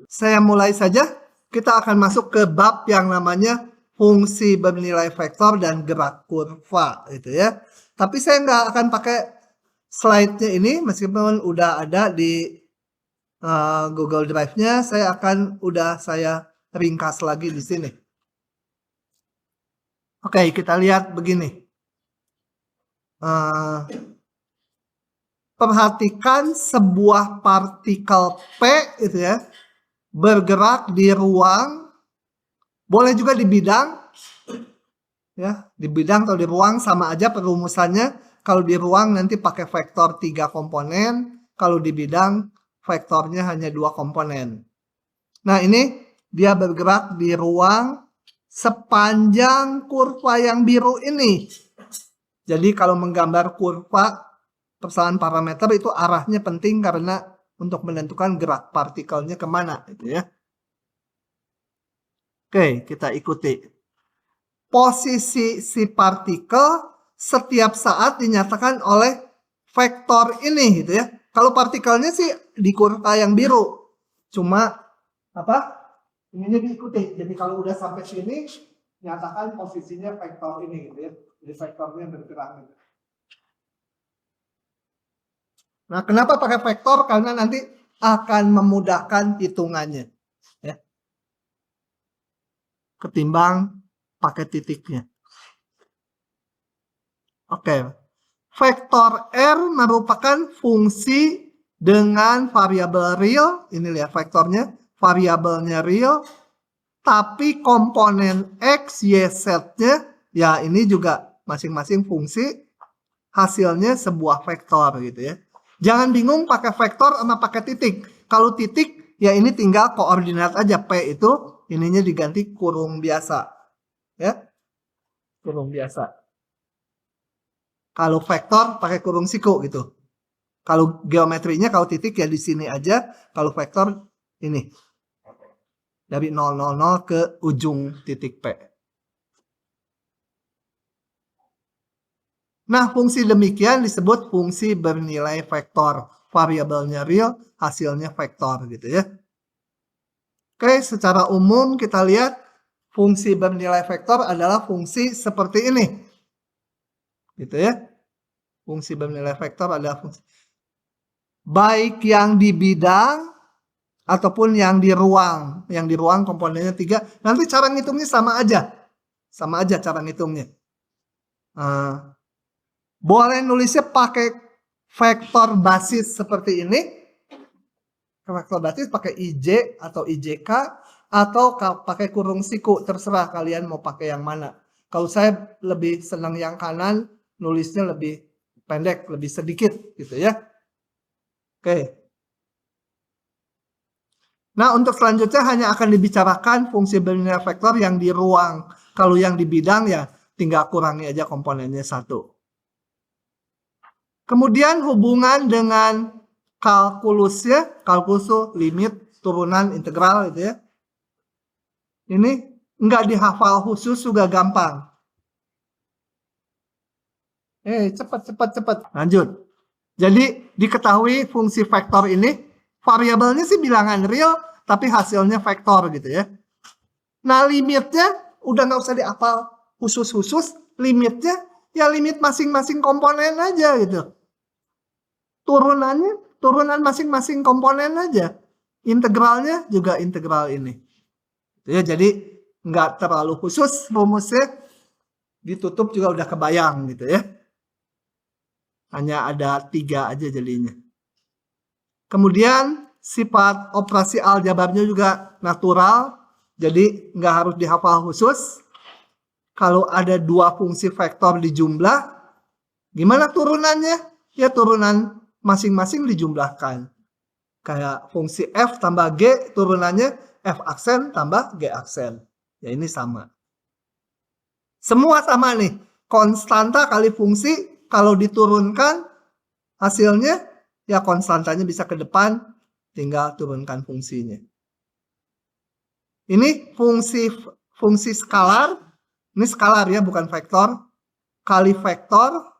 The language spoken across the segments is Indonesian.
Saya mulai saja. Kita akan masuk ke bab yang namanya fungsi bernilai vektor dan gerak kurva, gitu ya. Tapi saya nggak akan pakai slide-nya ini, meskipun udah ada di Google Drive-nya, saya ringkas lagi di sini. Oke, kita lihat begini. Perhatikan sebuah partikel P, itu ya, bergerak di ruang, boleh juga di bidang, ya, di bidang atau di ruang sama aja perumusannya. Kalau di ruang nanti pakai vektor 3 komponen, kalau di bidang vektornya hanya 2 komponen. Nah, ini dia bergerak di ruang sepanjang kurva yang biru ini. Jadi kalau menggambar kurva persamaan parameter itu arahnya penting karena untuk menentukan gerak partikelnya kemana, gitu ya. Oke, kita ikuti. Posisi si partikel setiap saat dinyatakan oleh vektor ini, gitu ya. Kalau partikelnya sih di kurva yang biru, cuma ininya diikuti. Jadi kalau udah sampai sini, nyatakan posisinya vektor ini, gitu ya. Jadi vektornya bergerak. Gitu. Nah, kenapa pakai vektor? Karena nanti akan memudahkan hitungannya, ya. Ketimbang pakai titiknya. Oke. Vektor R merupakan fungsi dengan variabel real. Ini lihat vektornya, variabelnya real. Tapi komponen X, Y, Z-nya, ya ini juga masing-masing fungsi. Hasilnya sebuah vektor, gitu ya. Jangan bingung pakai vektor sama pakai titik. Kalau titik, ya ini tinggal koordinat aja. P itu, ininya diganti kurung biasa. Ya, kurung biasa. Kalau vektor pakai kurung siku gitu. Kalau geometrinya, kalau titik ya di sini aja. Kalau vektor ini. Dari 000 ke ujung titik P. Nah, fungsi demikian disebut fungsi bernilai vektor. Variabelnya real, hasilnya vektor gitu ya. Oke, secara umum kita lihat fungsi bernilai vektor adalah fungsi seperti ini. Gitu ya. Fungsi bernilai vektor adalah fungsi baik yang di bidang ataupun yang di ruang. Yang di ruang komponennya 3. Nanti cara ngitungnya sama aja. Sama aja cara ngitungnya. Boleh nulisnya pakai vektor basis seperti ini. Vektor basis pakai IJ atau IJK atau pakai kurung siku. Terserah kalian mau pakai yang mana. Kalau saya lebih senang yang kanan, nulisnya lebih pendek, lebih sedikit gitu ya. Oke. Nah, untuk selanjutnya hanya akan dibicarakan fungsi bernilai vektor yang di ruang. Kalau yang di bidang ya tinggal kurangi aja komponennya 1. Kemudian hubungan dengan kalkulusnya, kalkulus limit, turunan, integral gitu ya. Ini nggak dihafal khusus juga gampang. Cepat. Lanjut. Jadi diketahui fungsi vektor ini, variabelnya sih bilangan real, tapi hasilnya vektor gitu ya. Nah, limitnya udah nggak usah dihafal khusus-khusus, limitnya ya limit masing-masing komponen aja gitu. Turunan masing-masing komponen aja. Integralnya juga integral ini. Ya, jadi nggak terlalu khusus rumusnya, ditutup juga udah kebayang gitu ya. Hanya ada 3 aja jadinya. Kemudian sifat operasi aljabarnya juga natural, jadi nggak harus dihafal khusus. Kalau ada 2 fungsi vektor dijumlah, gimana turunannya? Ya turunan masing-masing dijumlahkan. Kayak fungsi F tambah G, turunannya F aksen tambah G aksen. Ya ini sama. Semua sama nih. Konstanta kali fungsi, kalau diturunkan hasilnya, ya konstantanya bisa ke depan, tinggal turunkan fungsinya. Ini fungsi skalar. Ini skalar ya, bukan vektor. Kali vektor.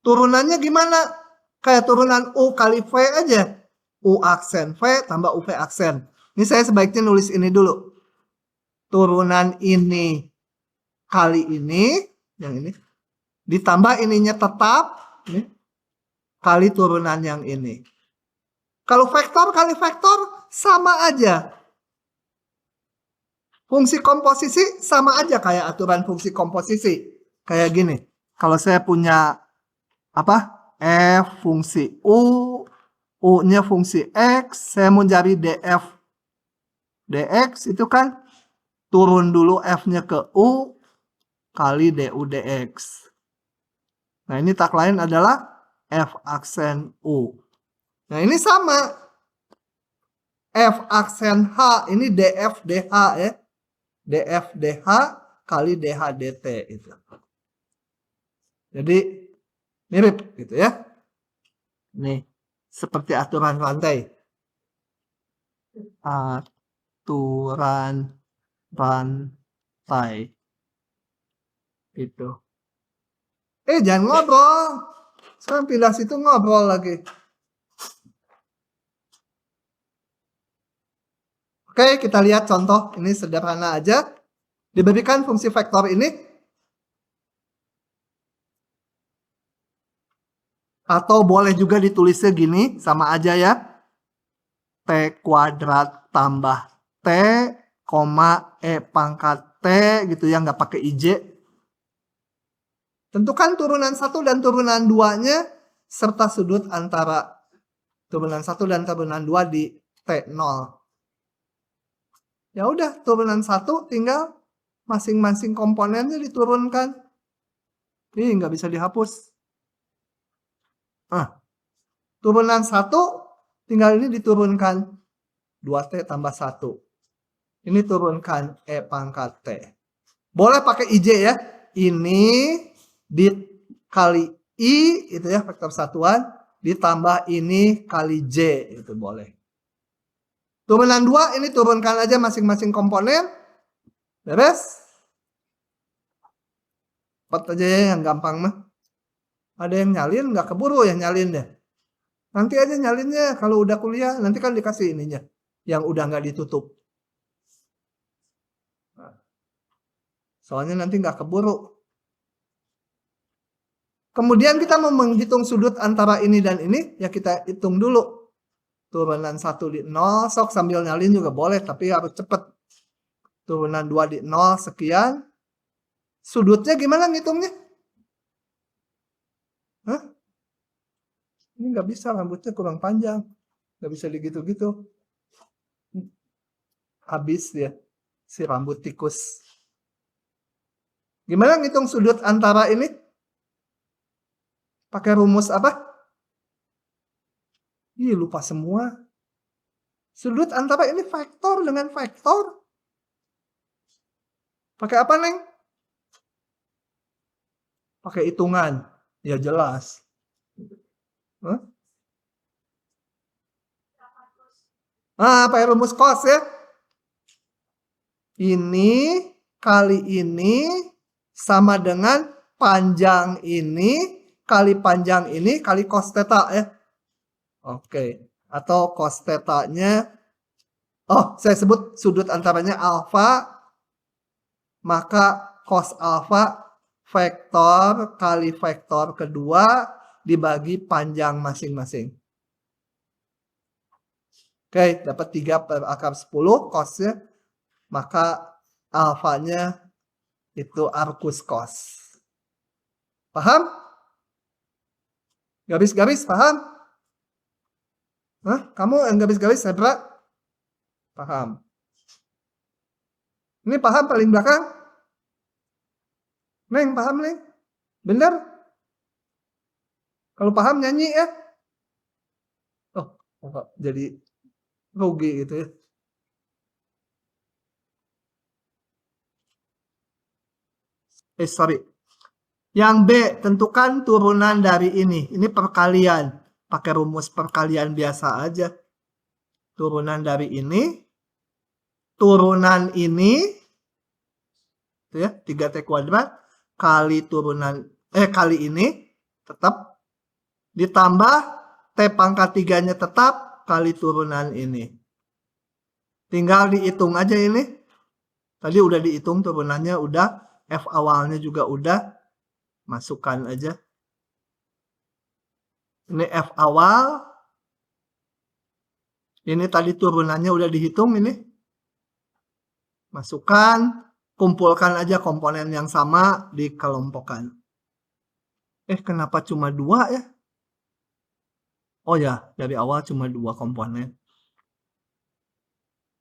Turunannya gimana? Kayak turunan U kali V aja. U aksen V tambah UV aksen. Ini saya sebaiknya nulis ini dulu. Turunan ini kali ini, yang ini, ditambah ininya tetap, ini, kali turunan yang ini. Kalau vektor kali vektor, sama aja. Fungsi komposisi sama aja kayak aturan fungsi komposisi. Kayak gini. Kalau saya punya apa? F fungsi U, U-nya fungsi X, saya mau cari DF dx itu kan turun dulu F-nya ke U kali du dx. Nah, ini tak lain adalah F aksen U. Nah, ini sama. F aksen H, ini df dh ya. Df dh kali dh dt itu. Jadi mirip gitu ya. Nih, seperti aturan rantai. Aturan rantai. Itu. Jangan ngobrol. Sekarang pindah situ ngobrol lagi. Oke, kita lihat contoh. Ini sederhana aja. Diberikan fungsi vektor ini. Atau boleh juga ditulisnya gini. Sama aja ya. T kuadrat tambah T, E pangkat T gitu ya. Nggak pakai IJ. Tentukan turunan 1 dan turunan 2-nya. Serta sudut antara turunan 1 dan turunan 2 di T0. Ya udah, turunan 1 tinggal masing-masing komponennya diturunkan. Ini nggak bisa dihapus. Turunan 1 tinggal ini diturunkan 2T tambah 1. Ini turunkan E pangkat T. Boleh pakai IJ ya. Ini dikali I itu ya, vektor satuan, ditambah ini kali J itu boleh. Turunan 2 ini turunkan aja masing-masing komponen. Beres. Cepat aja ya yang gampang mah. Ada yang nyalin nggak keburu ya nyalin deh. Nanti aja nyalinnya kalau udah kuliah. Nanti kan dikasih ininya. Yang udah nggak ditutup. Soalnya nanti nggak keburu. Kemudian kita mau menghitung sudut antara ini dan ini. Ya kita hitung dulu. Turunan 1 di 0. Sok sambil nyalin juga boleh. Tapi harus cepet. Turunan 2 di 0 sekian. Sudutnya gimana ngitungnya? Hah? Ini nggak bisa, rambutnya kurang panjang. Nggak bisa digitu-gitu. Habis dia. Si rambut tikus. Gimana ngitung sudut antara ini? Pakai rumus apa? Ih, lupa semua. Sudut antara ini vektor dengan vektor. Pakai apa, Neng? Pakai hitungan. Ya jelas. Hah? Pakai rumus cos ya. Ini kali ini sama dengan panjang ini kali panjang ini kali cos theta ya. Oke. Atau cos theta-nya. Saya sebut sudut antaranya alfa. Maka cos alfa vektor kali vektor kedua dibagi panjang masing-masing. Oke, dapat 3 per akar 10 cosnya. Maka alfanya itu arcus cos. Paham? Garis-garis, paham? Kamu yang garis-garis zebra? Paham. Ini paham paling belakang? Neng, paham, Neng? Bener? Kalau paham nyanyi ya? Jadi rugi gitu ya. Sorry. Yang B, tentukan turunan dari ini. Ini perkalian. Pakai rumus perkalian biasa aja. Turunan dari ini. Turunan ini. Itu ya, 3T kuadrat. Kali turunan, kali ini. Tetap. Ditambah T pangkat 3-nya tetap. Kali turunan ini. Tinggal dihitung aja ini. Tadi udah dihitung turunannya udah, F awalnya juga udah. Masukkan aja. Ini F awal. Ini tadi turunannya udah dihitung ini. Masukkan, kumpulkan aja komponen yang sama, dikelompokkan. Kenapa cuma 2 ya? Oh ya, dari awal cuma 2 komponen.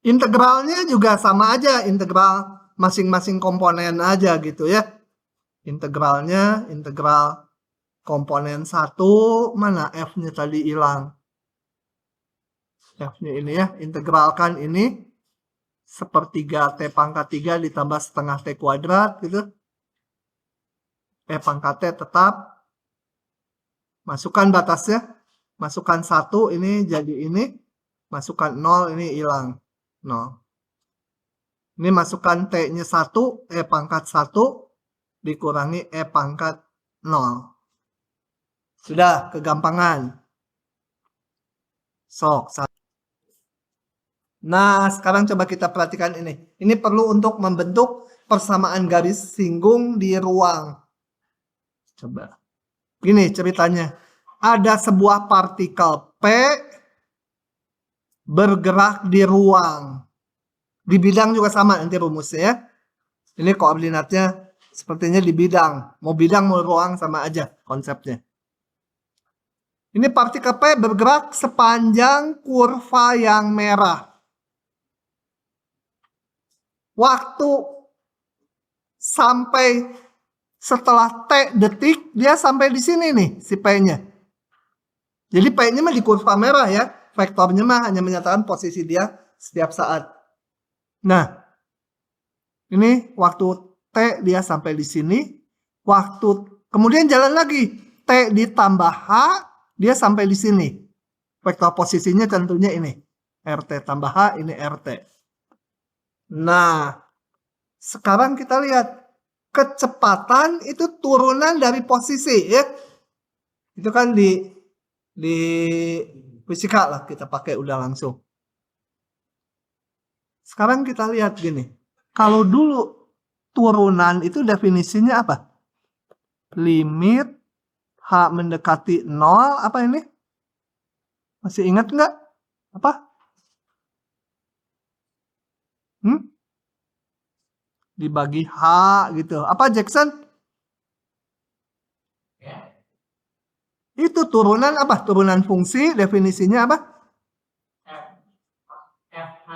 Integralnya juga sama aja, integral masing-masing komponen aja gitu ya. Integralnya, integral komponen 1, mana F-nya tadi hilang. F-nya ini ya, integralkan ini sepertiga T pangkat 3 ditambah setengah T kuadrat gitu. E pangkat T tetap. Masukkan batasnya. Masukkan 1, ini jadi ini. Masukkan 0, ini hilang. 0. Ini masukkan T-nya 1, E pangkat 1, dikurangi E pangkat 0. Sudah, kegampangan. Sok. Nah, sekarang coba kita perhatikan ini. Ini perlu untuk membentuk persamaan garis singgung di ruang. Coba. Gini ceritanya. Ada sebuah partikel P bergerak di ruang. Di bidang juga sama nanti rumusnya ya. Ini koordinatnya sepertinya di bidang. Mau bidang mau ruang sama aja konsepnya. Ini partikel P bergerak sepanjang kurva yang merah. Waktu sampai setelah T detik, dia sampai di sini nih si P-nya. Jadi P-nya mah di kurva merah ya. Vektornya mah hanya menyatakan posisi dia setiap saat. Nah, ini waktu T dia sampai di sini. Kemudian jalan lagi. T ditambah H, dia sampai di sini. Vektor posisinya tentunya ini. RT tambah H, ini RT. Nah, sekarang kita lihat. Kecepatan itu turunan dari posisi ya. Itu kan di fisika lah kita pakai udah langsung. Sekarang kita lihat gini. Kalau dulu turunan itu definisinya apa? Limit H mendekati 0 apa ini? Masih ingat nggak? Apa? Dibagi H gitu. Apa Jackson? Itu turunan apa? Turunan fungsi, definisinya apa? FH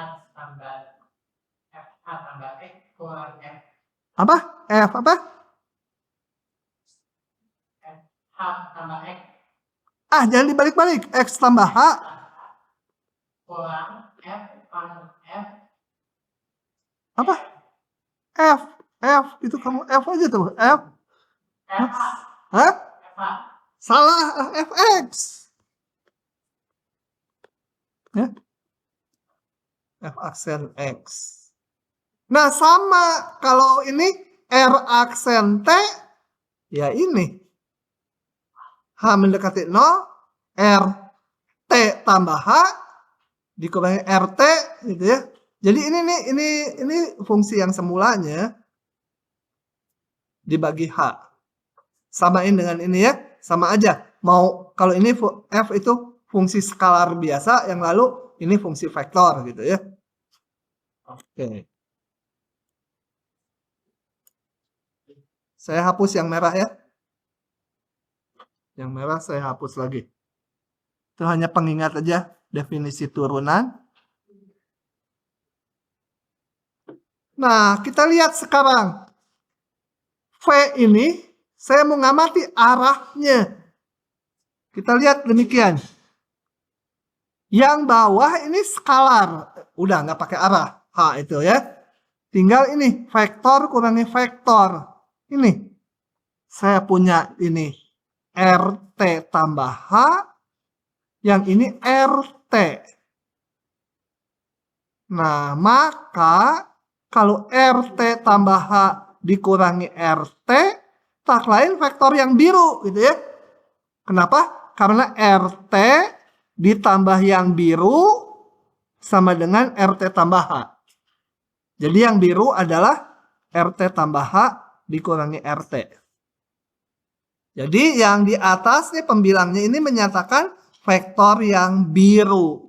tambah X kurang F. Apa? F apa? H tambah X. Jangan dibalik-balik. X tambah H. Kurang F pangkat F. Apa? F. Itu kamu F aja tuh. F. Hah? Salah, Fx. Ya. F aksen X. Nah, sama kalau ini R aksen T, ya ini. H mendekati 0, R T tambah H dikurangi RT gitu ya. Jadi ini fungsi yang semulanya dibagi H. Samain dengan ini ya, sama aja. Mau kalau ini F itu fungsi skalar biasa, yang lalu ini fungsi vektor gitu ya. Oke. Saya hapus yang merah ya. Yang merah saya hapus lagi. Itu hanya pengingat aja definisi turunan. Nah, kita lihat sekarang. V ini, saya mau ngamati arahnya. Kita lihat demikian. Yang bawah ini skalar. Udah, nggak pakai arah. H itu ya. Tinggal ini, vektor kurangi vektor. Ini. Saya punya ini. RT tambah H. Yang ini RT. Nah, maka kalau RT tambah H dikurangi RT, tak lain vektor yang biru gitu ya. Kenapa? Karena RT ditambah yang biru sama dengan RT tambah H. Jadi yang biru adalah RT tambah H dikurangi RT. Jadi yang di atas nih pembilangnya ini menyatakan vektor yang biru.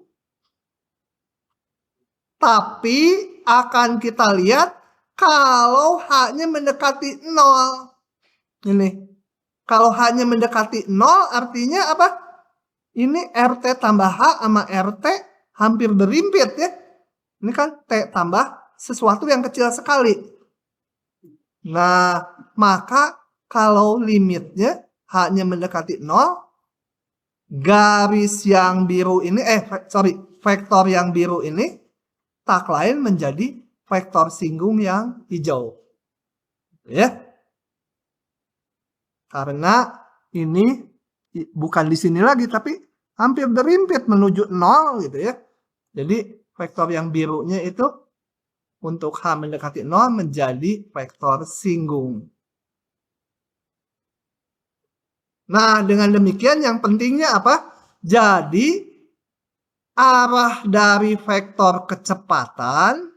Tapi akan kita lihat kalau H-nya mendekati 0. Ini. Kalau H-nya mendekati 0 artinya apa? Ini RT tambah H sama RT hampir berimpit ya. Ini kan T tambah sesuatu yang kecil sekali. Nah, maka kalau limitnya H-nya mendekati 0, garis yang biru ini, vektor yang biru ini tak lain menjadi vektor singgung yang hijau. Ya. Karena ini bukan di sini lagi, tapi hampir berimpit menuju 0 gitu ya. Jadi vektor yang birunya itu untuk H mendekati 0 menjadi vektor singgung. Nah, dengan demikian yang pentingnya apa? Jadi, arah dari vektor kecepatan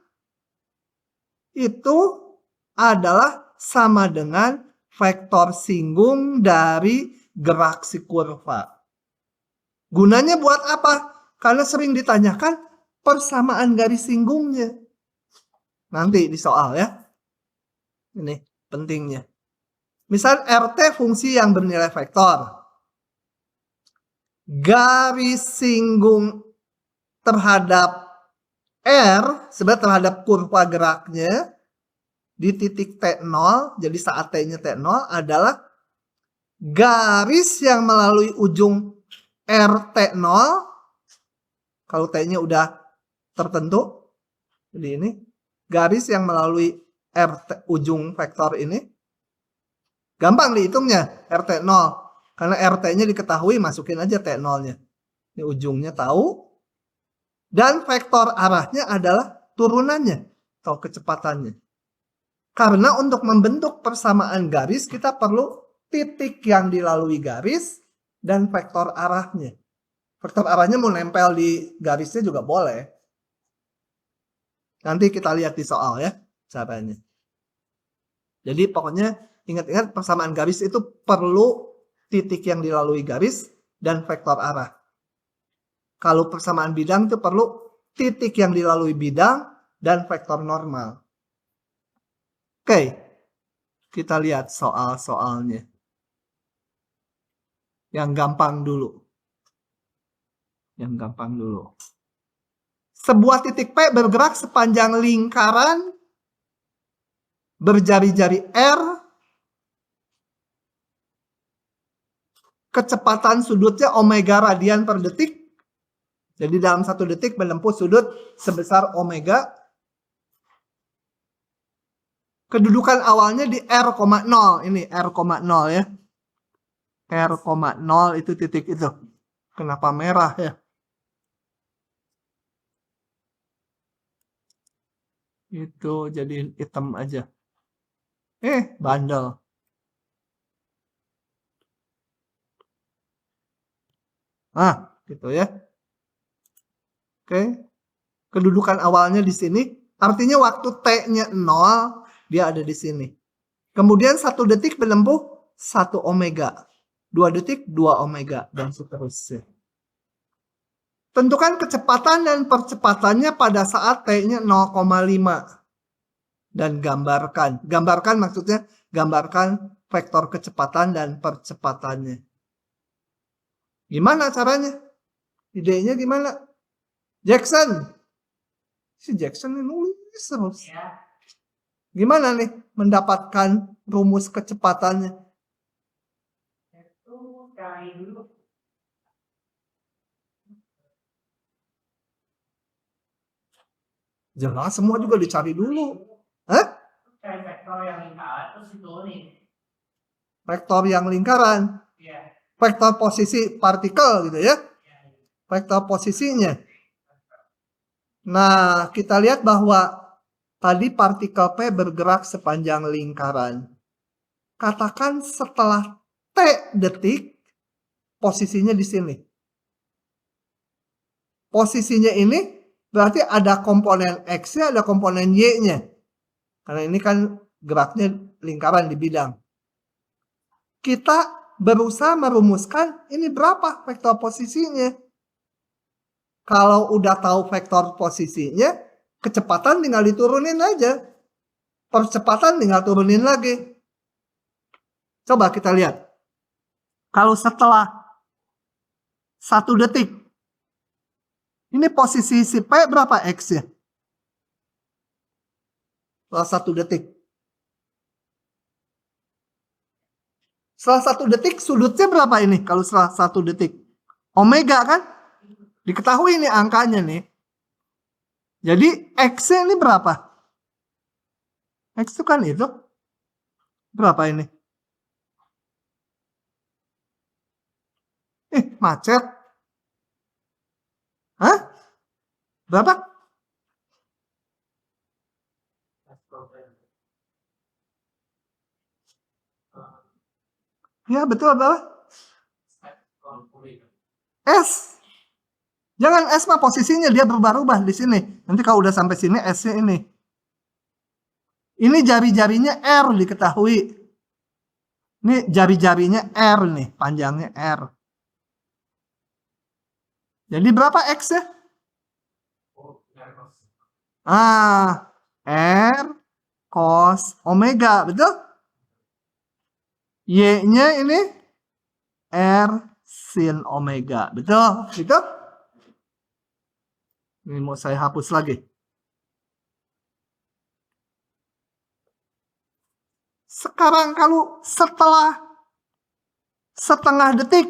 itu adalah sama dengan vektor singgung dari gerak si kurva. Gunanya buat apa? Karena sering ditanyakan persamaan garis singgungnya. Nanti di soal ya. Ini pentingnya. Misal RT fungsi yang bernilai vektor. Garis singgung terhadap R, sebenarnya terhadap kurva geraknya di titik T0, jadi saat T-nya T0 adalah garis yang melalui ujung RT0, kalau T-nya udah tertentu, jadi ini, garis yang melalui ujung vektor ini, gampang dihitungnya RT0, karena RT-nya diketahui, masukin aja T0-nya. Ini ujungnya tahu, dan vektor arahnya adalah turunannya atau kecepatannya. Karena untuk membentuk persamaan garis kita perlu titik yang dilalui garis dan vektor arahnya. Vektor arahnya mau nempel di garisnya juga boleh. Nanti kita lihat di soal ya caranya. Jadi pokoknya ingat-ingat persamaan garis itu perlu titik yang dilalui garis dan vektor arah. Kalau persamaan bidang itu perlu titik yang dilalui bidang dan vektor normal. Oke, kita lihat soal-soalnya. Yang gampang dulu. Sebuah titik P bergerak sepanjang lingkaran berjari-jari R. Kecepatan sudutnya omega radian per detik. Jadi dalam 1 detik menempuh sudut sebesar omega. Kedudukan awalnya di R,0. Ini R,0 ya. R,0 itu titik itu. Kenapa merah ya? Itu jadi hitam aja. Bandel. Gitu ya. Oke. Kedudukan awalnya di sini. Artinya waktu T-nya 0, dia ada di sini. Kemudian 1 detik menempuh 1 omega. 2 detik 2 omega. Dan seterusnya. Tentukan kecepatan dan percepatannya pada saat T-nya 0,5. Dan gambarkan. Gambarkan maksudnya gambarkan vektor kecepatan dan percepatannya. Gimana caranya? Idenya gimana? Jackson. Si Jackson ini nulis terus. Ya. Gimana nih mendapatkan rumus kecepatannya? Itu cari dulu. Jelas semua juga dicari dulu. Hah? Cari vektor yang lingkaran terus diturunin. Vektor yang lingkaran. Iya. Vektor posisi partikel gitu ya. Iya. Vektor posisinya. Nah, kita lihat bahwa tadi partikel P bergerak sepanjang lingkaran. Katakan setelah T detik, posisinya di sini. Posisinya ini berarti ada komponen X-nya, ada komponen Y-nya. Karena ini kan geraknya lingkaran di bidang. Kita berusaha merumuskan ini berapa vektor posisinya. Kalau udah tahu vektor posisinya, kecepatan tinggal diturunin aja. Percepatan tinggal turunin lagi. Coba kita lihat. Kalau setelah 1 detik, ini posisi si P berapa X-nya? Setelah 1 detik. Setelah 1 detik, sudutnya berapa ini? Kalau setelah 1 detik. Omega kan? Diketahui ini angkanya nih. Jadi X-nya ini berapa? X itu kan itu. Berapa ini? Macet. Hah? Berapa? Ya betul berapa? S. Jangan S mah posisinya dia berubah-ubah di sini. Nanti kalau udah sampai sini S-nya ini. Ini jari-jarinya R diketahui. Ini jari-jarinya R nih, panjangnya R. Jadi berapa X-nya? R cos omega, betul? Y-nya ini R sin omega, betul? Betul? Ini mau saya hapus lagi. Sekarang kalau setelah setengah detik,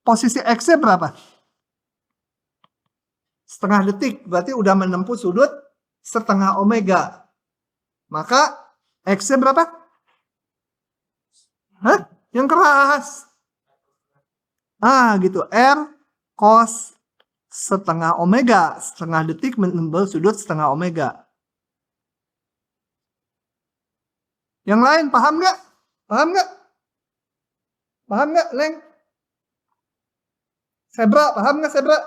posisi X-nya berapa? Setengah detik, berarti udah menempuh sudut setengah omega. Maka X-nya berapa? Hah? Yang keras. Gitu. R cos setengah omega. Setengah detik menembus sudut setengah omega. Yang lain paham nggak? Paham nggak? Paham nggak, Leng? Sebra, paham nggak Sebra?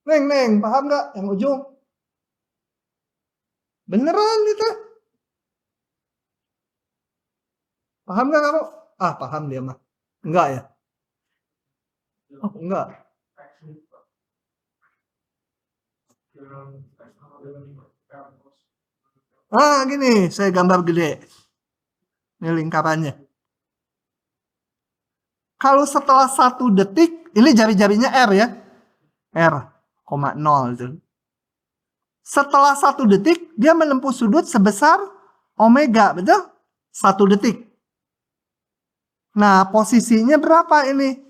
Neng, paham nggak? Yang ujung. Beneran itu? Paham nggak kamu? Paham dia mah. Enggak ya? Oh, enggak. Gini, saya gambar gede. Ini lingkarannya. Kalau setelah 1 detik, ini jari-jarinya R ya. R, 0 itu. Setelah 1 detik, dia menempuh sudut sebesar omega, betul? 1 detik. Nah, posisinya berapa ini?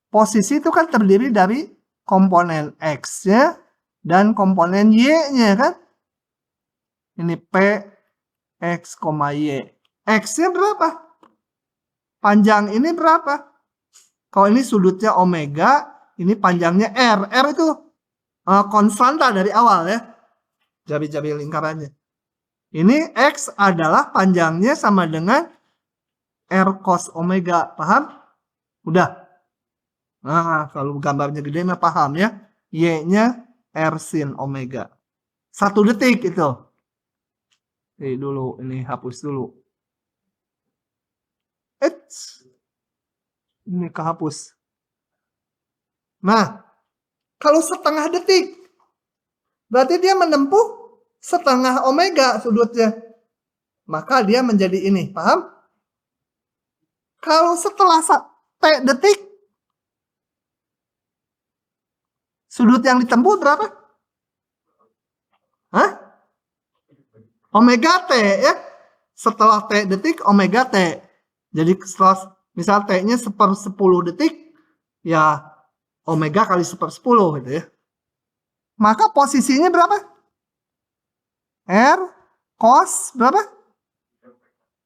Posisi itu kan terdiri dari komponen X-nya dan komponen Y-nya kan? Ini P, X, Y. X-nya berapa? Panjang ini berapa? Kalau ini sudutnya omega, ini panjangnya R. R itu konstanta dari awal ya. Jari-jari lingkarannya. Ini X adalah panjangnya sama dengan R cos omega. Paham? Udah. Nah, kalau gambarnya gede mah paham ya. Y-nya R sin omega. 1 detik itu. Ini hapus dulu. Ini kehapus. Nah, kalau setengah detik, berarti dia menempuh setengah omega sudutnya. Maka dia menjadi ini, paham? Kalau setelah T detik, sudut yang ditempuh berapa? Omega T ya. Setelah T detik, omega T. Jadi setelah misal T-nya 1/10 detik, ya omega kali 1/10 gitu ya. Maka posisinya berapa? R cos berapa?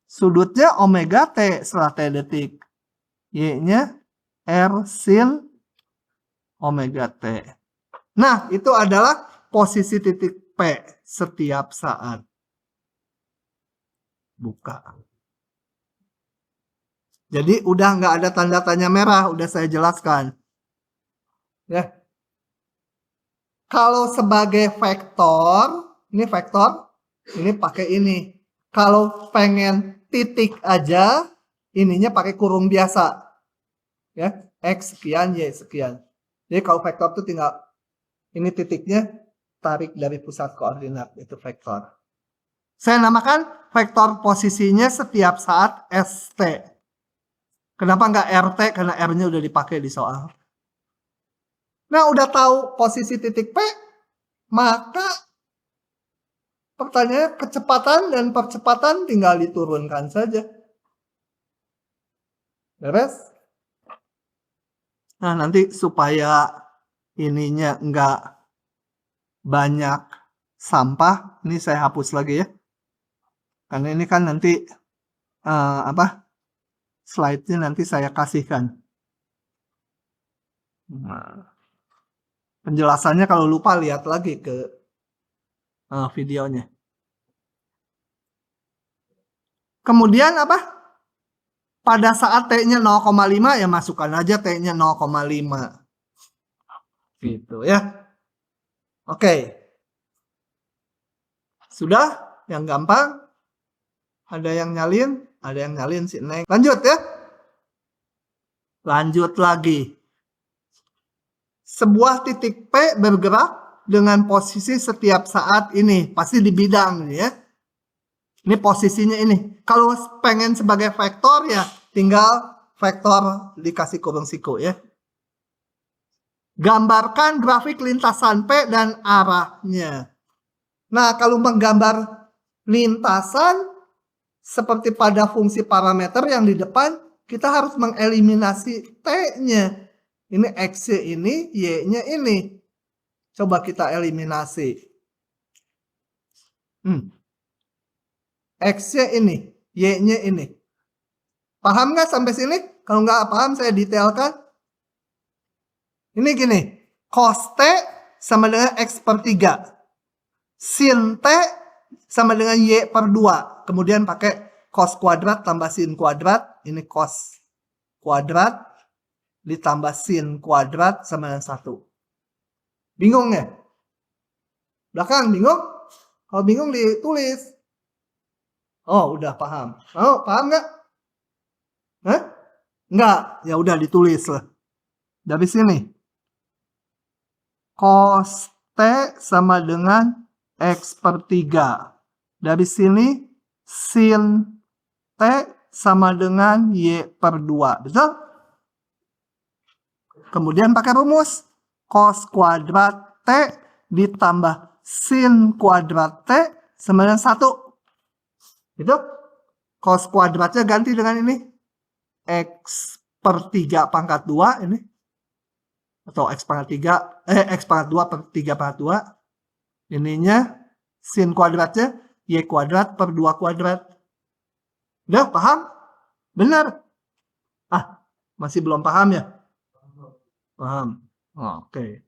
Sudutnya omega T setelah T detik. Y-nya R sin omega T. Nah, itu adalah posisi titik P setiap saat. Buka. Jadi udah nggak ada tanda tanya merah, udah saya jelaskan. Ya. Kalau sebagai vektor, ini vektor, ini pakai ini. Kalau pengen titik aja, ininya pakai kurung biasa. Ya, X sekian, Y sekian. Jadi kalau vektor itu tinggal, ini titiknya, tarik dari pusat koordinat, itu vektor. Saya namakan vektor posisinya setiap saat ST. Kenapa nggak RT? Karena R-nya udah dipakai di soal. Nah, udah tahu posisi titik P, maka pertanyaannya kecepatan dan percepatan tinggal diturunkan saja. Beres? Nah, nanti supaya ininya nggak banyak sampah, ini saya hapus lagi ya. Karena ini kan nanti slide-nya nanti saya kasihkan. Nah, penjelasannya kalau lupa lihat lagi ke videonya. Kemudian apa? Pada saat T-nya 0,5 ya masukkan aja T-nya 0,5. Gitu ya. Oke. Sudah? Yang gampang? Ada yang nyalin si Neng. Lanjut ya. Lanjut lagi. Sebuah titik P bergerak dengan posisi setiap saat ini. Pasti di bidang ya. Ini posisinya ini. Kalau pengen sebagai vektor ya tinggal vektor dikasih kurung siku ya. Gambarkan grafik lintasan P dan arahnya. Nah, kalau menggambar lintasan seperti pada fungsi parameter yang di depan, kita harus mengeliminasi T-nya. Ini X-nya ini, Y-nya ini. Coba kita eliminasi. X-nya ini, Y-nya ini. Paham nggak sampai sini? Kalau nggak paham, saya detailkan. Ini gini, cos T sama dengan X per 3. Sin T sama dengan Y per 2. Kemudian pakai cos kuadrat tambah sin kuadrat. Ini cos kuadrat ditambah sin kuadrat sama dengan 1. Bingung ya? Belakang bingung? Kalau bingung ditulis. Oh, udah paham. Oh, paham nggak? Hah? Nggak? Ya udah ditulis lah. Dari sini. Cos T sama dengan X per 3. Dari sini sin T sama dengan Y per 2. Betul? Kemudian pakai rumus. Cos kuadrat T ditambah sin kuadrat T sama dengan 1. Itu. Cos kuadratnya ganti dengan ini. X per 3 pangkat 2 ini. Atau X pangkat 3. X pangkat 2 per 3 pangkat 2. Ininya sin kuadratnya Y kuadrat per 2 kuadrat. Udah paham? Benar? Masih belum paham ya? Paham. Oke.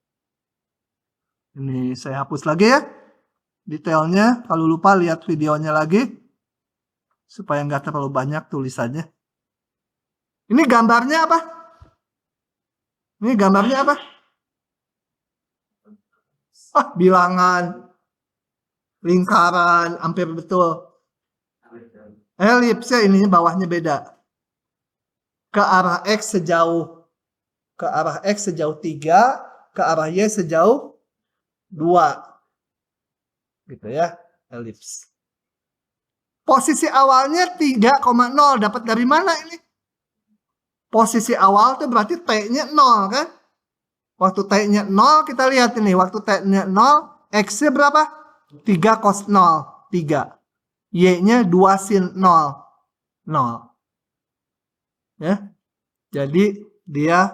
Ini saya hapus lagi ya. Detailnya. Kalau lupa lihat videonya lagi. Supaya nggak terlalu banyak tulisannya. Ini gambarnya apa? Ini gambarnya apa? Bilangan. Lingkaran. Hampir betul. Elips ya, ininya bawahnya beda. Ke arah X sejauh 3, ke arah Y sejauh 2. Gitu ya, elips. Posisi awalnya 3,0, dapat dari mana ini? Posisi awal itu berarti T-nya 0 kan? Waktu T-nya 0 kita lihat ini, waktu T-nya 0, X-nya berapa? 3 cos 0, 3. Y-nya 2 sin 0, 0. Ya. Jadi dia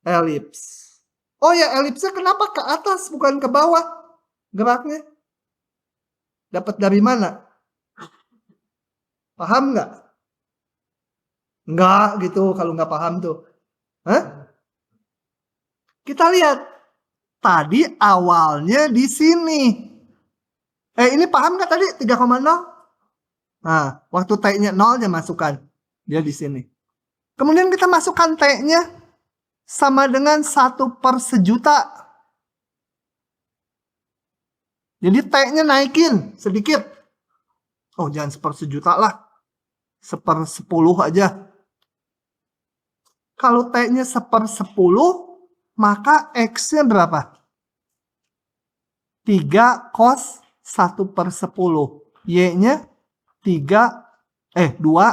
elips. Oh ya, elipsnya kenapa ke atas bukan ke bawah geraknya? Dapat dari mana? Paham nggak? Nggak gitu kalau nggak paham tuh. Hah? Kita lihat. Tadi awalnya di sini. Ini paham nggak tadi 3,0? Nah, waktu T-nya 0 dia masukkan. Dia di sini. Kemudian kita masukkan T-nya sama dengan 1/1.000.000. Jadi T-nya naikin sedikit. Oh, jangan 1/100.000 lah. 1/10 aja. Kalau T-nya 1/10, maka X-nya berapa? 3 cos 1/10. Y-nya 2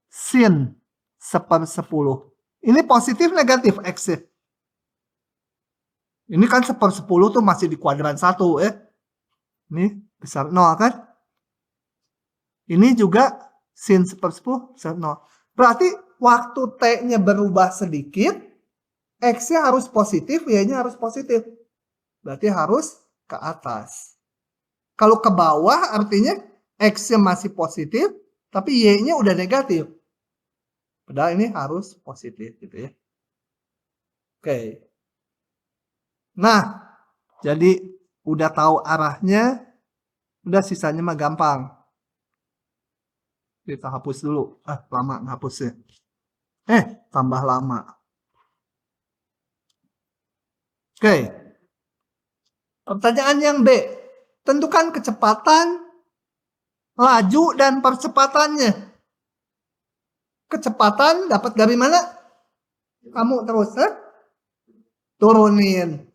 sin 1/10. Ini positif negatif X-nya? Ini kan 1/10 tuh masih di kuadran 1 ya. Ini besar 0 kan? Ini juga sin 1/10 besar 0. Berarti waktu T-nya berubah sedikit, X-nya harus positif, Y-nya harus positif. Berarti harus ke atas. Kalau ke bawah artinya X-nya masih positif, tapi Y-nya udah negatif. Padahal ini harus positif gitu ya. Oke. Nah, jadi udah tahu arahnya, udah sisanya mah gampang. Kita hapus dulu. Lama ngapusnya. Tambah lama. Oke. Pertanyaan yang B. Tentukan kecepatan, laju, dan percepatannya. Kecepatan dapat dari mana? Kamu terus, turunin.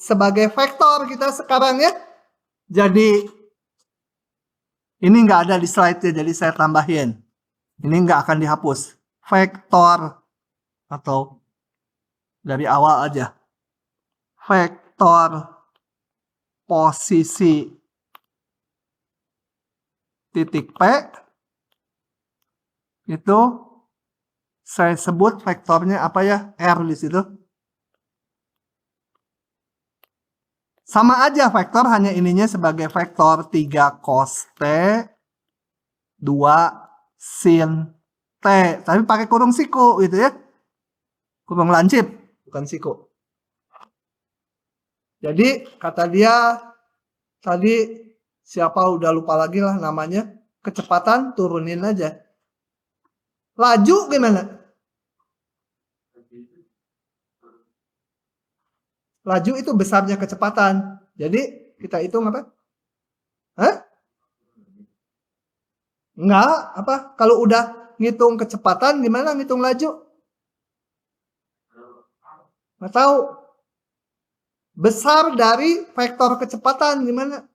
Sebagai vektor kita sekarang ya. Jadi ini nggak ada di slide-nya, jadi saya tambahin. Ini nggak akan dihapus. Vektor atau dari awal aja. Vektor posisi titik P itu saya sebut vektornya apa ya? R di situ. Sama aja vektor, hanya ininya sebagai vektor 3 cos T 2 sin T. Tapi pakai kurung siku gitu ya. Kurung lancip, bukan siku. Jadi kata dia tadi, siapa udah lupa lagi lah namanya, kecepatan turunin aja. Laju gimana? Laju itu besarnya kecepatan. Jadi kita hitung apa? Enggak, apa? Kalau udah ngitung kecepatan gimana ngitung laju? Nggak tahu. Besar dari vektor kecepatan gimana?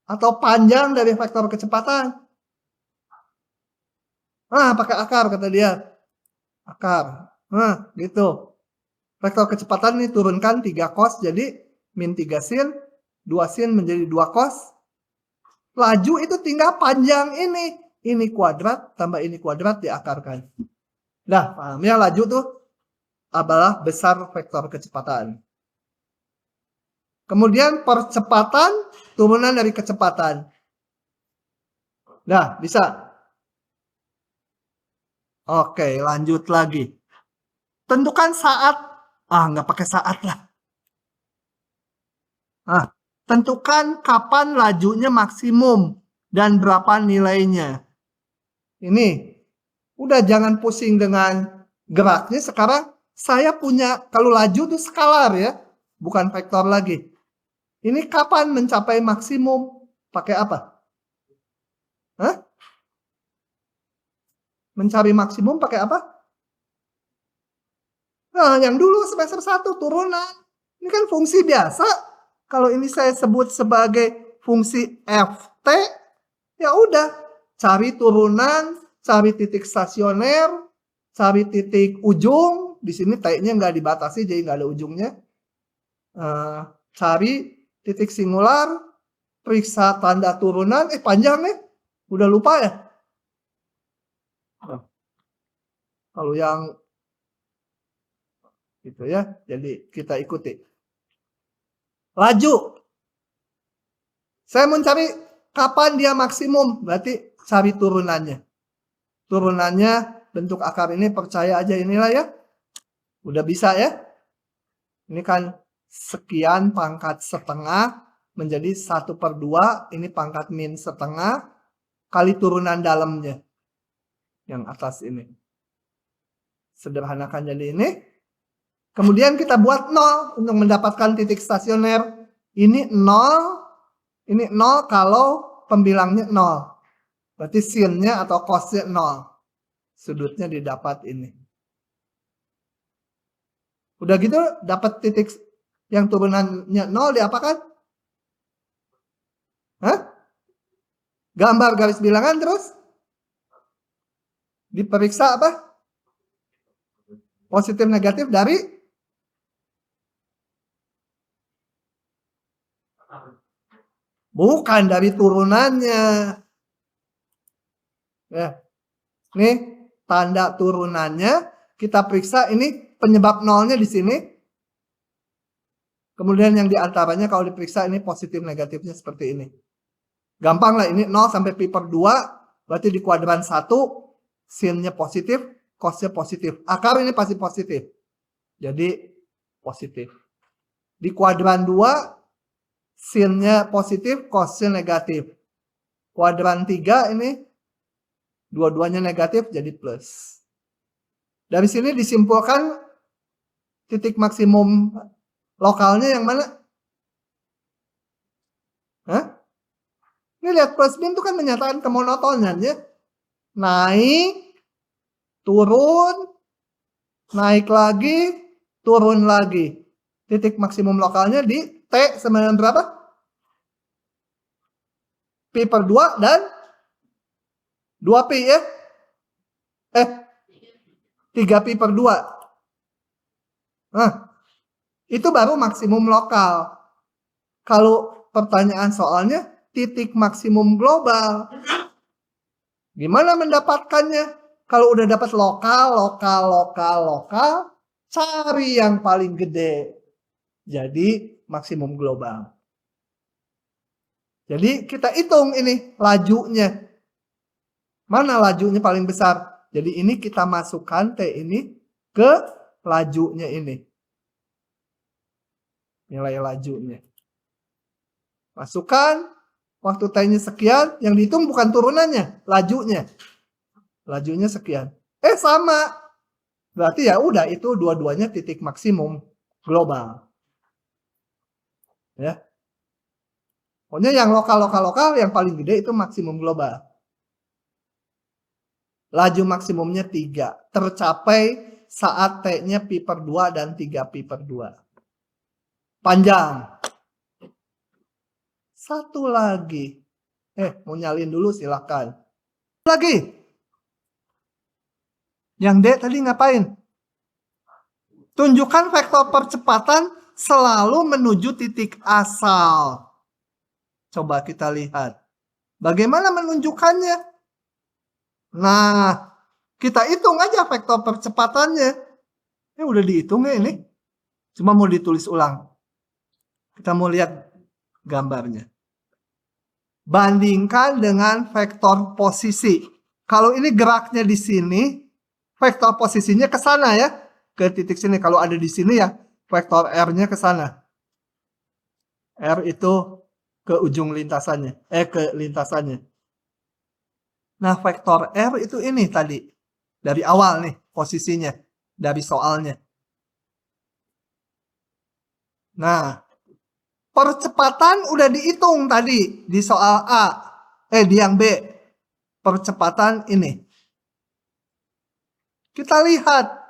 Atau panjang dari vektor kecepatan? Pakai akar kata dia. Akar. Gitu. Vektor kecepatan ini turunkan 3 cos, jadi min 3 sin. 2 sin menjadi 2 cos. Laju itu tinggal panjang ini. Ini kuadrat tambah ini kuadrat diakarkan. Nah, paham ya, laju tuh adalah besar vektor kecepatan. Kemudian percepatan, turunan dari kecepatan. Nah, bisa. Oke, lanjut lagi. Tentukan saat. Nggak pakai saat lah. Tentukan kapan lajunya maksimum dan berapa nilainya. Ini. Udah jangan pusing dengan geraknya. Sekarang saya punya, kalau laju itu skalar ya. Bukan vektor lagi. Ini kapan mencapai maksimum? Pakai apa? Mencari maksimum pakai apa? Nah, yang dulu semester 1 turunan. Ini kan fungsi biasa. Kalau ini saya sebut sebagai fungsi ft, ya udah. Cari turunan, cari titik stasioner, cari titik ujung. Di sini T-nya nggak dibatasi, jadi nggak ada ujungnya. Cari titik singular, periksa tanda turunan. Panjang nih. Udah lupa ya? Kalau yang gitu ya, jadi kita ikuti. Laju. Saya mencari kapan dia maksimum, berarti cari turunannya. Turunannya bentuk akar ini, percaya aja inilah ya. Udah bisa ya. Ini kan sekian pangkat setengah menjadi 1/2, ini pangkat min setengah kali turunan dalamnya. Yang atas ini. Sederhanakan jadi ini. Kemudian kita buat 0 untuk mendapatkan titik stasioner. Ini 0 kalau pembilangnya 0. Berarti sin-nya atau cos-nya 0. Sudutnya didapat ini. Udah gitu dapat titik yang turunannya 0 diapakan? Hah? Gambar garis bilangan terus diperiksa apa? Positif negatif dari bukan dari turunannya. Ya. Nih tanda turunannya kita periksa ini penyebab nolnya di sini. Kemudian yang diantaranya kalau diperiksa ini positif negatifnya seperti ini. Gampang lah ini 0 sampai pi per 2 berarti di kuadran 1 sin-nya positif, cos-nya positif. Akar ini pasti positif. Jadi positif. Di kuadran 2 sin-nya positif, cos-nya negatif. Kuadran 3 ini dua-duanya negatif jadi plus. Dari sini disimpulkan titik maksimum lokalnya yang mana? Hah? Ini lihat plus min itu kan menyatakan kemonotonan ya. Naik, turun, naik lagi, turun lagi. Titik maksimum lokalnya di T sama dengan berapa? Pi per 2 dan 2 pi ya. 3 pi per 2. Nah, itu baru maksimum lokal. Kalau pertanyaan soalnya titik maksimum global. Gimana mendapatkannya? Kalau udah dapat lokal, cari yang paling gede. Jadi maksimum global. Jadi kita hitung ini lajunya. Mana lajunya paling besar? Jadi ini kita masukkan T ini ke lajunya ini. Nilai lajunya. Masukkan. Waktu T-nya sekian, yang dihitung bukan turunannya, lajunya. Lajunya sekian. Sama. Berarti ya udah itu dua-duanya titik maksimum global. Ya. Pokoknya yang lokal yang paling gede itu maksimum global. Laju maksimumnya 3. Tercapai saat T-nya pi per 2 dan 3 pi per 2. Panjang. Satu lagi. Mau nyalin dulu silakan. Lagi. Yang D tadi ngapain? Tunjukkan vektor percepatan selalu menuju titik asal. Coba kita lihat. Bagaimana menunjukkannya? Nah, kita hitung aja vektor percepatannya. Udah dihitung ya ini. Cuma mau ditulis ulang. Kita mau lihat gambarnya. Bandingkan dengan vektor posisi. Kalau ini geraknya di sini, vektor posisinya ke sana ya. Ke titik sini. Kalau ada di sini ya, vektor R-nya ke sana. R itu ke ujung lintasannya. Ke lintasannya. Nah, vektor R itu ini tadi. Dari awal nih posisinya. Dari soalnya. Nah, percepatan udah dihitung tadi di soal A. Di yang B. Percepatan ini. Kita lihat.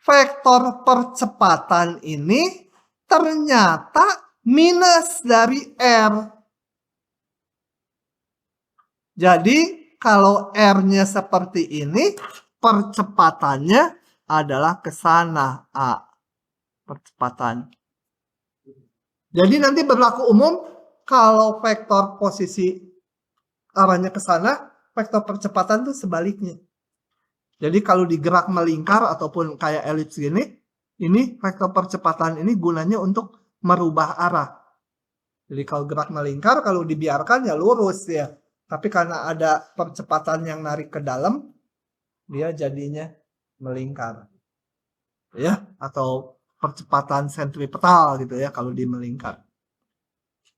Vektor percepatan ini ternyata minus dari R. Jadi kalau R-nya seperti ini, percepatannya adalah ke sana A. Percepatan. Jadi nanti berlaku umum kalau vektor posisi arahnya ke sana, vektor percepatan itu sebaliknya. Jadi kalau digerak melingkar ataupun kayak elips gini, ini vektor percepatan ini gunanya untuk merubah arah. Jadi kalau gerak melingkar, kalau dibiarkan ya lurus ya. Tapi karena ada percepatan yang narik ke dalam, dia jadinya melingkar. Ya, atau percepatan sentripetal gitu ya kalau di melingkar.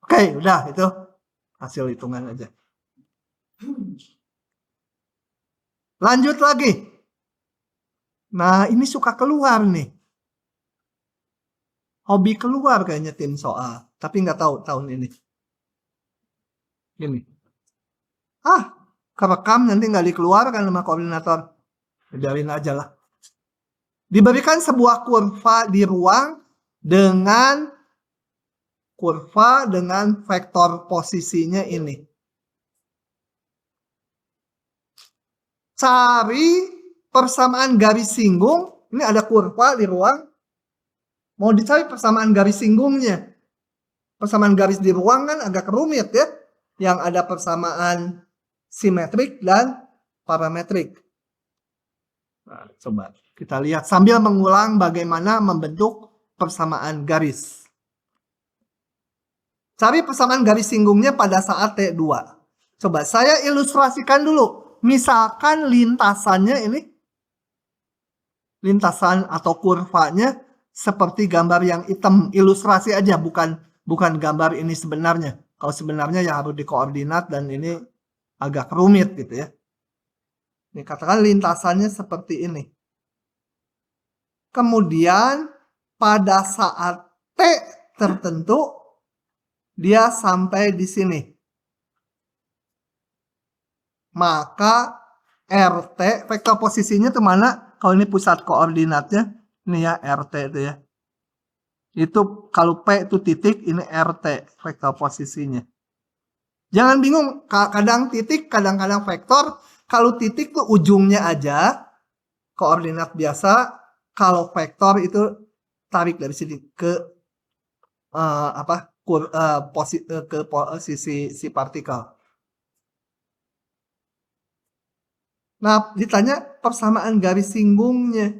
Oke, udah itu hasil hitungan aja. Lanjut lagi. Nah, ini suka keluar nih. Hobi keluar kayaknya tim soal. Tapi nggak tahu tahun ini. Gini. Kerekam nanti nggak dikeluarkan sama koordinator. Biarin aja lah. Diberikan sebuah kurva di ruang dengan vektor posisinya ini. Cari persamaan garis singgung. Ini ada kurva di ruang. Mau dicari persamaan garis singgungnya. Persamaan garis di ruang kan agak rumit ya. Yang ada persamaan simetrik dan parametrik. Nah, coba kita lihat sambil mengulang bagaimana membentuk persamaan garis. Cari persamaan garis singgungnya pada saat T2. Coba saya ilustrasikan dulu. Misalkan lintasannya ini. Lintasan atau kurvanya seperti gambar yang hitam. Ilustrasi aja, bukan gambar ini sebenarnya. Kalau sebenarnya ya harus dikoordinat dan ini agak rumit gitu ya. Ini katakan lintasannya seperti ini. Kemudian pada saat T tertentu dia sampai di sini. Maka RT, vektor posisinya itu mana? Kalau ini pusat koordinatnya, ini ya RT itu ya. Itu kalau P itu titik, ini RT vektor posisinya. Jangan bingung, kadang titik, kadang-kadang vektor. Kalau titik tuh ujungnya aja, koordinat biasa. Kalau vektor itu tarik dari sini ke posisi si partikel. Nah, ditanya persamaan garis singgungnya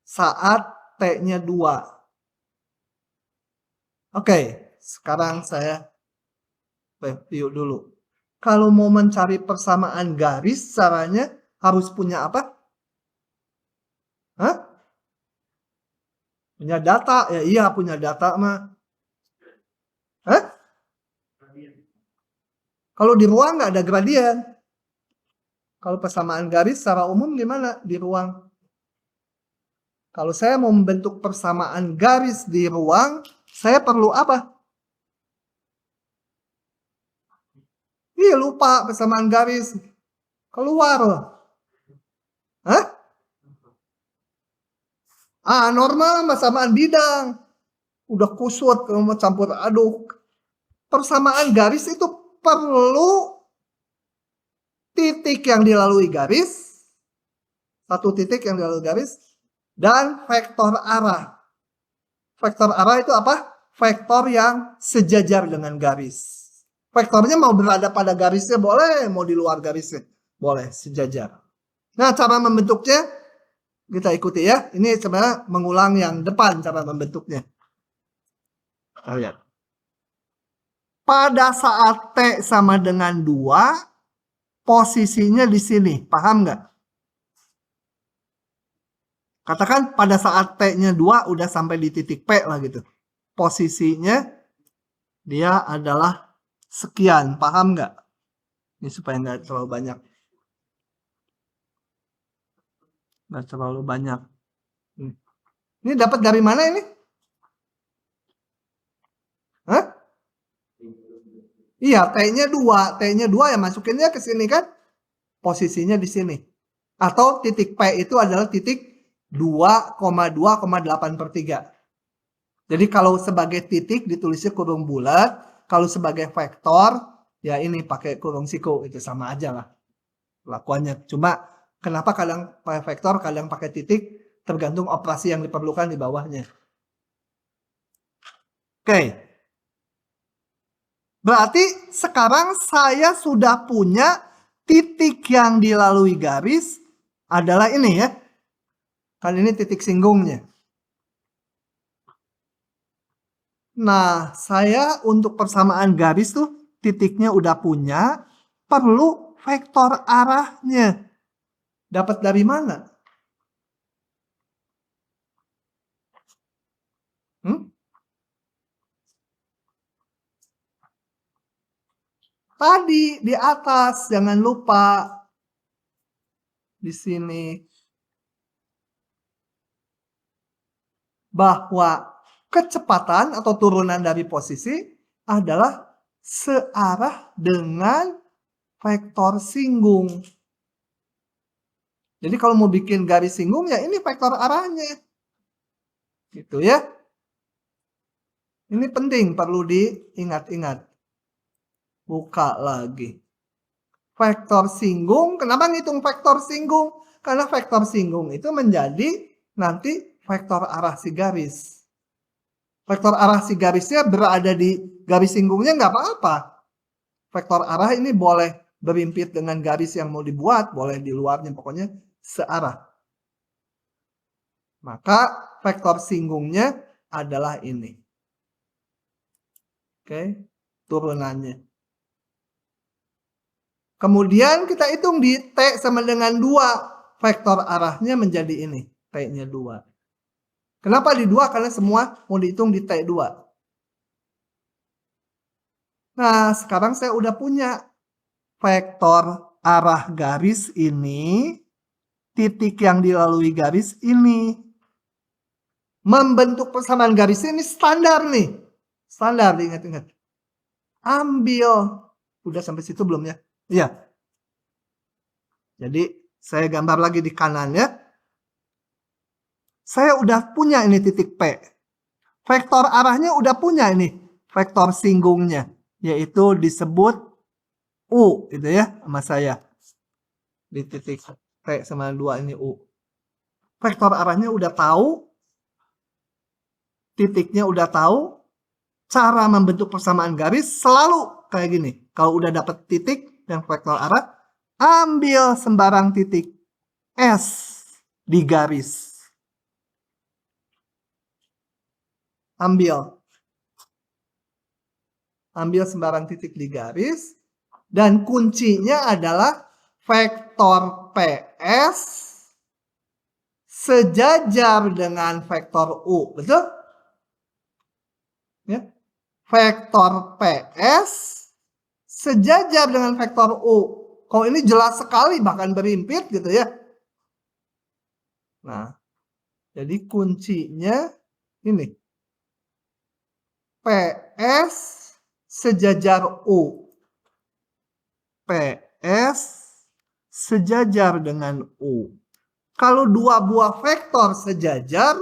saat T-nya 2. Oke, sekarang saya review dulu. Kalau mau mencari persamaan garis, caranya harus punya apa? Punya data? Ya iya, punya data mah. Kalau di ruang nggak ada gradien. Kalau persamaan garis secara umum gimana di ruang? Kalau saya mau membentuk persamaan garis di ruang, saya perlu apa? Lupa persamaan garis. Keluar loh. Normal persamaan bidang. Udah kusut kalau mau campur aduk. Persamaan garis itu perlu titik yang dilalui garis. Satu titik yang dilalui garis. Dan vektor arah. Vektor arah itu apa? Vektor yang sejajar dengan garis. Vektornya mau berada pada garisnya boleh, mau di luar garisnya boleh, sejajar. Nah, cara membentuknya kita ikuti ya. Ini sebenarnya mengulang yang depan cara membentuknya. Kita lihat. Pada saat T sama dengan 2, posisinya di sini. Paham nggak? Katakan pada saat T-nya 2 udah sampai di titik P lah gitu. Posisinya dia adalah sekian. Paham nggak? Ini supaya nggak terlalu banyak. Nggak terlalu banyak. Ini dapat dari mana ini? Iya, T-nya 2. T-nya 2 ya masukinnya ke sini kan? Posisinya di sini. Atau titik P itu adalah titik 2,2,8/3. Jadi kalau sebagai titik ditulisnya kurung bulat. Kalau sebagai vektor ya ini pakai kurung siku. Itu sama aja lah lakuannya. Cuma kenapa kadang pakai vektor, kadang pakai titik, tergantung operasi yang diperlukan di bawahnya. Oke. Berarti sekarang saya sudah punya titik yang dilalui garis adalah ini ya. Kan ini titik singgungnya. Nah, saya untuk persamaan garis tuh titiknya udah punya, perlu vektor arahnya. Dapat dari mana? Tadi di atas, jangan lupa. Di sini. bahwa kecepatan atau turunan dari posisi adalah searah dengan vektor singgung. Jadi kalau mau bikin garis singgung ya ini vektor arahnya. Gitu ya. Ini penting, perlu diingat-ingat. Buka lagi. Vektor singgung, kenapa ngitung vektor singgung? Karena vektor singgung itu menjadi nanti vektor arah si garis. Vektor arah si garisnya berada di garis singgungnya nggak apa-apa. Vektor arah ini boleh berimpit dengan garis yang mau dibuat, boleh di luarnya, pokoknya searah. Maka vektor singgungnya adalah ini. Oke, turunannya. Kemudian kita hitung di T sama dengan 2. Vektor arahnya menjadi ini. T-nya 2. Kenapa di 2? Karena semua mau dihitung di T2. Nah, sekarang saya udah punya vektor arah garis ini, titik yang dilalui garis ini. Membentuk persamaan garis ini standar nih. Standar, ingat-ingat. Ambil. Udah sampai situ belum ya? Iya. Jadi, saya gambar lagi di kanan ya. Saya udah punya ini titik P. Vektor arahnya udah punya ini. Vektor singgungnya. Yaitu disebut U. Gitu ya sama saya. Di titik T sama 2 ini U. Vektor arahnya udah tahu. Titiknya udah tahu. Cara membentuk persamaan garis selalu kayak gini. Kalau udah dapet titik dan vektor arah. Ambil sembarang titik S di garis. Ambil sembarang titik di garis. Dan kuncinya adalah vektor PS sejajar dengan vektor U. Betul? Ya. Vektor PS sejajar dengan vektor U. Kalau ini jelas sekali, bahkan berimpit gitu ya. Nah, jadi kuncinya ini. PS sejajar U. PS sejajar dengan U. Kalau dua buah vektor sejajar,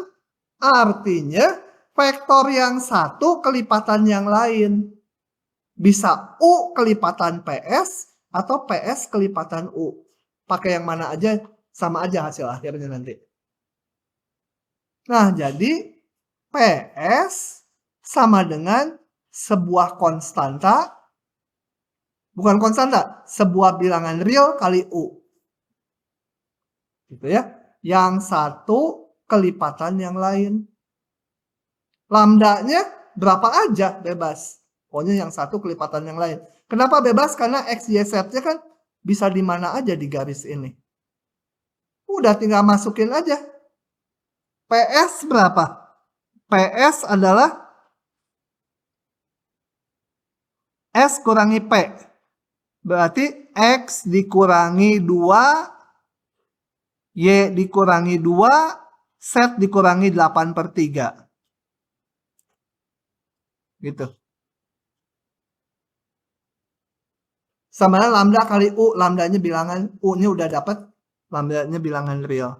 artinya vektor yang satu kelipatan yang lain. Bisa U kelipatan PS atau PS kelipatan U. Pakai yang mana aja, sama aja hasil akhirnya nanti. Nah, jadi PS sama dengan sebuah konstanta. Bukan konstanta, sebuah bilangan real kali U. Gitu ya. Yang satu kelipatan yang lain. Lambdanya berapa aja bebas. Pokoknya yang satu kelipatan yang lain. Kenapa bebas? Karena X, Y, Z-nya kan bisa di mana aja di garis ini. Udah tinggal masukin aja. PS berapa? PS adalah S kurangi P. Berarti X dikurangi 2, Y dikurangi 2, Z dikurangi 8/3. Gitu. Sama lambda kali U. Lambdanya bilangan, U-nya udah dapat. Lambdanya bilangan real.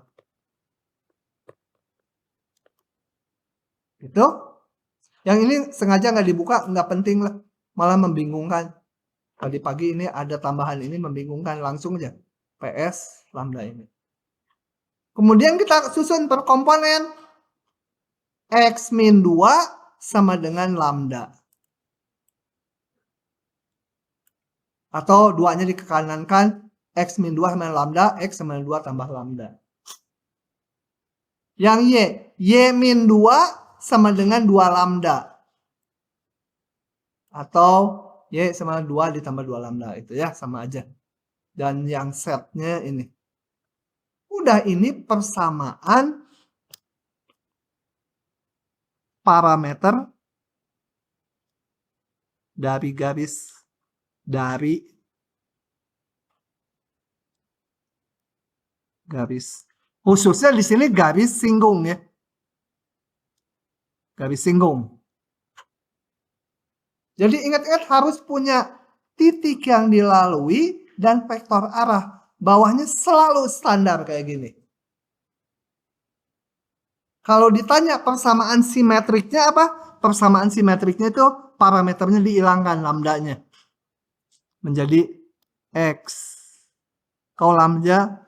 Gitu. Yang ini sengaja nggak dibuka, nggak penting lah. Malah membingungkan. Tadi pagi ini ada tambahan ini membingungkan. Langsung aja. PS lambda ini. Kemudian kita susun per komponen. X min 2 sama dengan lambda. Atau 2-nya dikanankan. X min 2 sama lambda. X sama 2 tambah lambda. Yang Y. Y min 2 sama dengan 2 lambda. Atau Y sama 2 ditambah 2 lambda. Itu ya, sama aja. Dan yang Z-nya ini. Udah, ini persamaan parameter dari garis. Khususnya di sini garis singgung ya. garis singgung. Jadi ingat-ingat harus punya titik yang dilalui dan vektor arah. Bawahnya selalu standar kayak gini. Kalau ditanya persamaan simetriknya apa? Persamaan simetriknya itu parameternya dihilangkan lambdanya. Menjadi X. Kalau lambda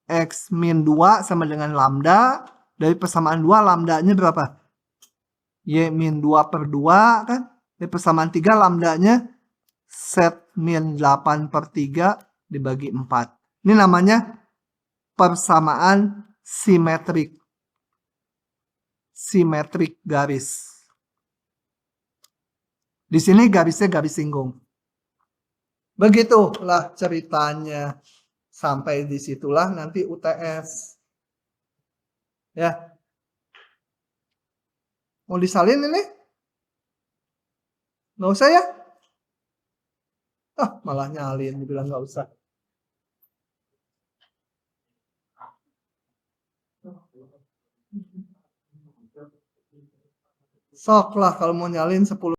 X min 2 sama dengan lambda. Dari persamaan 2 lambdanya berapa? Y min 2 per 2 kan? Dari persamaan 3 lambdanya set min 8 per 3 dibagi 4. Ini namanya persamaan simetrik. Simetrik garis. Di sini garisnya garis singgung. Begitulah ceritanya. Sampai disitulah nanti UTS. Ya. Mau disalin ini? Nggak usah ya? Malah nyalin. Dibilang nggak usah. Sok lah kalau mau nyalin 10.